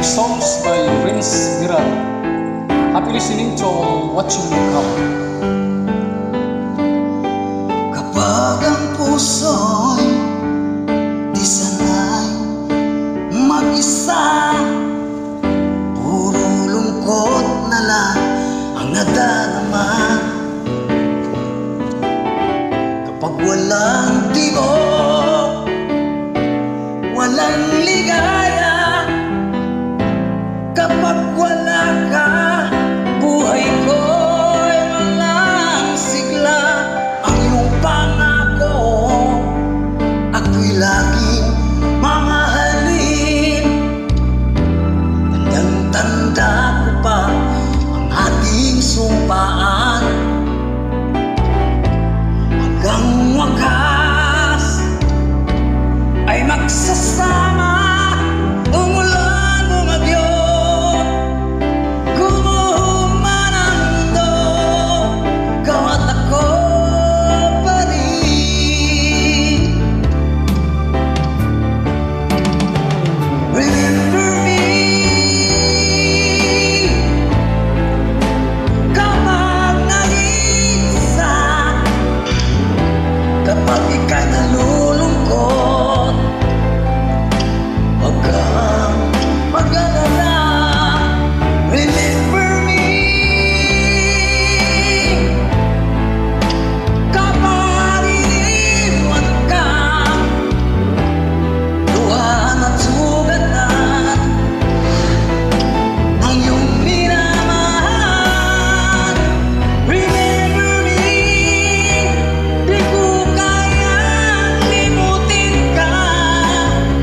songs by Prince Miral. Happy listening to Watching You Come. Kapag ang puso'y di sanay mag-isa, puro lungkot na lang ang nadarama. Kapag walang tibok, walang ligaya, kapag wala ka, buhay ko'y walang sigla. Ang iyong pangako, ako'y laging mamahalin. Tandang-tanda ko pa ang ating sumpaan. Hanggang wakas ay magsasama. Umulan, bumagyo, gumuho man ang mundo, ikaw at ako pa rin. Remember me kapag nag-iisa, kapag ika'y nalulungkot. Huwag kang mag-alala. Remember me kapag iniwan ka, luhaan at sugatan ng iyong minamahal. Remember me, di ko kayang limutin ka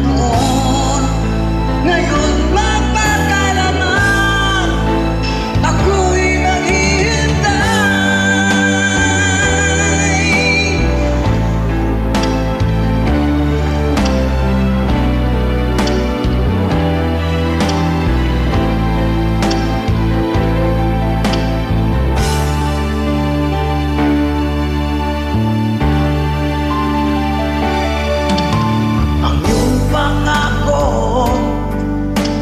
noon. Ngayon magpakalaman, ako'y naghihintay. Ang iyong pangako,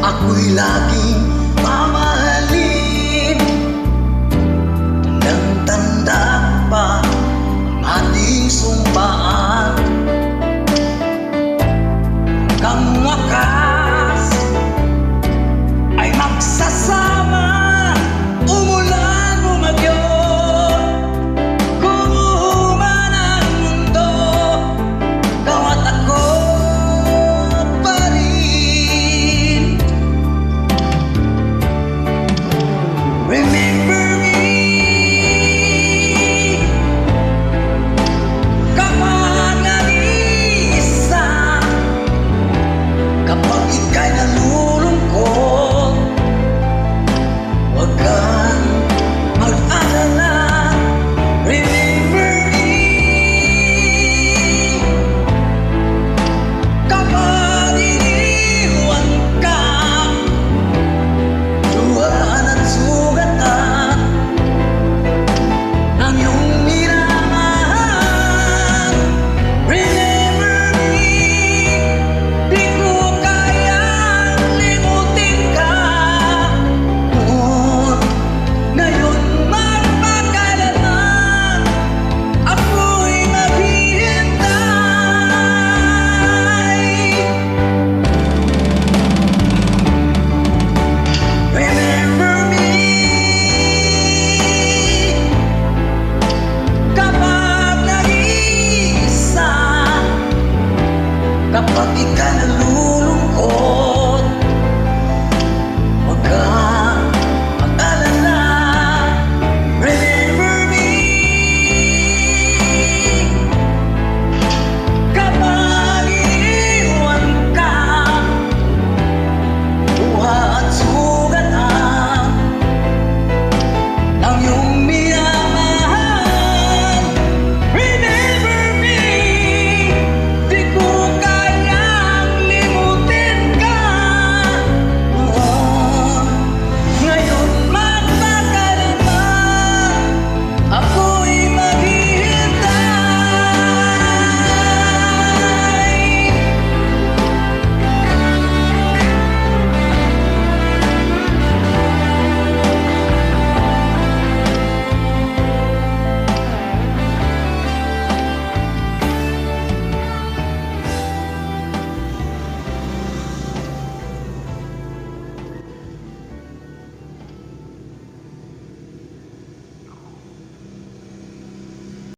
ako'y laging